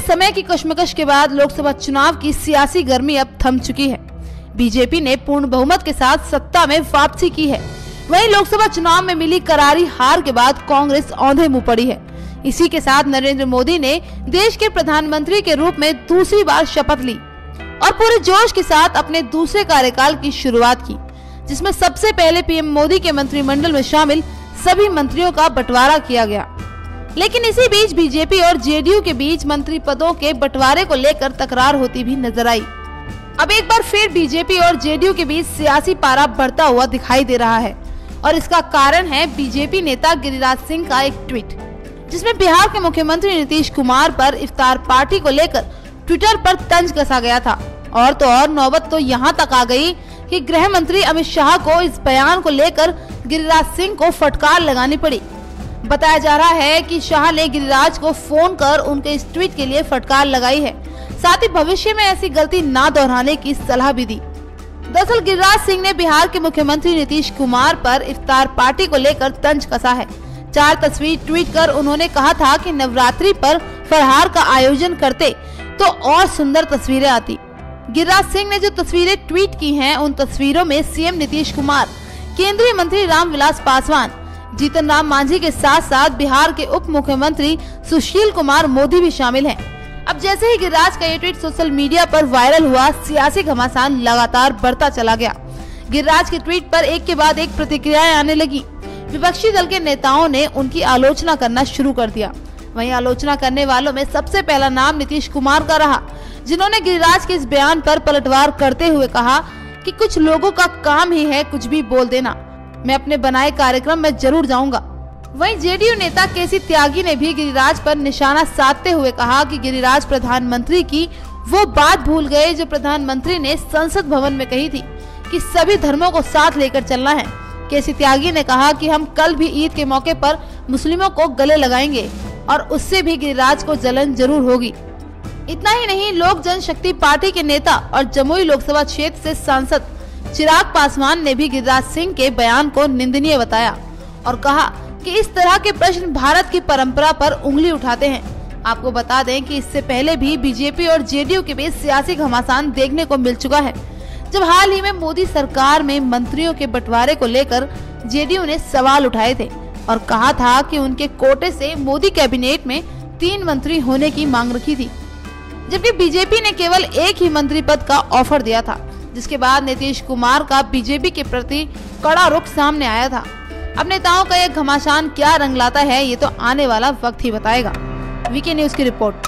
समय की कशमकश के बाद लोकसभा चुनाव की सियासी गर्मी अब थम चुकी है। बीजेपी ने पूर्ण बहुमत के साथ सत्ता में वापसी की है। वहीं लोकसभा चुनाव में मिली करारी हार के बाद कांग्रेस औंधे मुंह पड़ी है। इसी के साथ नरेंद्र मोदी ने देश के प्रधानमंत्री के रूप में दूसरी बार शपथ ली और पूरे जोश के साथ अपने दूसरे कार्यकाल की शुरुआत की, जिसमें सबसे पहले पीएम मोदी के मंत्रिमंडल में शामिल सभी मंत्रियों का बंटवारा किया गया। लेकिन इसी बीच बीजेपी और जेडीयू के बीच मंत्री पदों के बंटवारे को लेकर तकरार होती भी नजर आई। अब एक बार फिर बीजेपी और जेडीयू के बीच सियासी पारा बढ़ता हुआ दिखाई दे रहा है और इसका कारण है बीजेपी नेता गिरिराज सिंह का एक ट्वीट, जिसमें बिहार के मुख्यमंत्री नीतीश कुमार पर इफ्तार पार्टी को लेकर ट्विटर पर तंज कसा गया था। और तो और नौबत तो यहाँ तक आ गई कि गृह मंत्री अमित शाह को इस बयान को लेकर गिरिराज सिंह को फटकार लगानी पड़ी। बताया जा रहा है कि शाह ने गिरिराज को फोन कर उनके इस ट्वीट के लिए फटकार लगाई है, साथ ही भविष्य में ऐसी गलती ना दोहराने की सलाह भी दी। दरअसल गिरिराज सिंह ने बिहार के मुख्यमंत्री नीतीश कुमार पर इफ्तार पार्टी को लेकर तंज कसा है। 4 तस्वीर ट्वीट कर उन्होंने कहा था कि नवरात्रि पर फलाहार का आयोजन करते तो और सुंदर तस्वीरें आती। गिरिराज सिंह ने जो तस्वीरें ट्वीट की हैं, उन तस्वीरों में सीएम नीतीश कुमार, केंद्रीय मंत्री रामविलास पासवान, जीतन राम मांझी के साथ साथ बिहार के उप मुख्यमंत्री सुशील कुमार मोदी भी शामिल हैं। अब जैसे ही गिरिराज का ये ट्वीट सोशल मीडिया पर वायरल हुआ, सियासी घमासान लगातार बढ़ता चला गया। गिरिराज के ट्वीट पर एक के बाद एक प्रतिक्रियाएं आने लगी। विपक्षी दल के नेताओं ने उनकी आलोचना करना शुरू कर दिया। वहीं आलोचना करने वालों में सबसे पहला नाम नीतीश कुमार का रहा, जिन्होंने गिरिराज के इस बयान पर पलटवार करते हुए कहा कि कुछ लोगों का काम ही है कुछ भी बोल देना, मैं अपने बनाए कार्यक्रम में जरूर जाऊंगा। वहीं जेडीयू नेता केसी त्यागी ने भी गिरिराज पर निशाना साधते हुए कहा कि गिरिराज प्रधानमंत्री की वो बात भूल गए जो प्रधानमंत्री ने संसद भवन में कही थी कि सभी धर्मों को साथ लेकर चलना है। केसी त्यागी ने कहा कि हम कल भी ईद के मौके पर मुस्लिमों को गले लगाएंगे और उससे भी गिरिराज को जलन जरूर होगी। इतना ही नहीं, लोक जनशक्ति पार्टी के नेता और जमुई लोकसभा क्षेत्र से सांसद चिराग पासवान ने भी गिरिराज सिंह के बयान को निंदनीय बताया और कहा कि इस तरह के प्रश्न भारत की परंपरा पर उंगली उठाते हैं। आपको बता दें कि इससे पहले भी बीजेपी और जेडीयू के बीच सियासी घमासान देखने को मिल चुका है, जब हाल ही में मोदी सरकार में मंत्रियों के बंटवारे को लेकर जेडीयू ने सवाल उठाए थे और कहा था कि उनके कोटे से मोदी कैबिनेट में 3 मंत्री होने की मांग रखी थी, जबकि बीजेपी ने केवल एक ही मंत्री पद का ऑफर दिया था, जिसके बाद नीतीश कुमार का बीजेपी के प्रति कड़ा रुख सामने आया था। अब नेताओं का यह घमासान क्या रंग लाता है, ये तो आने वाला वक्त ही बताएगा। वीके न्यूज़ की रिपोर्ट।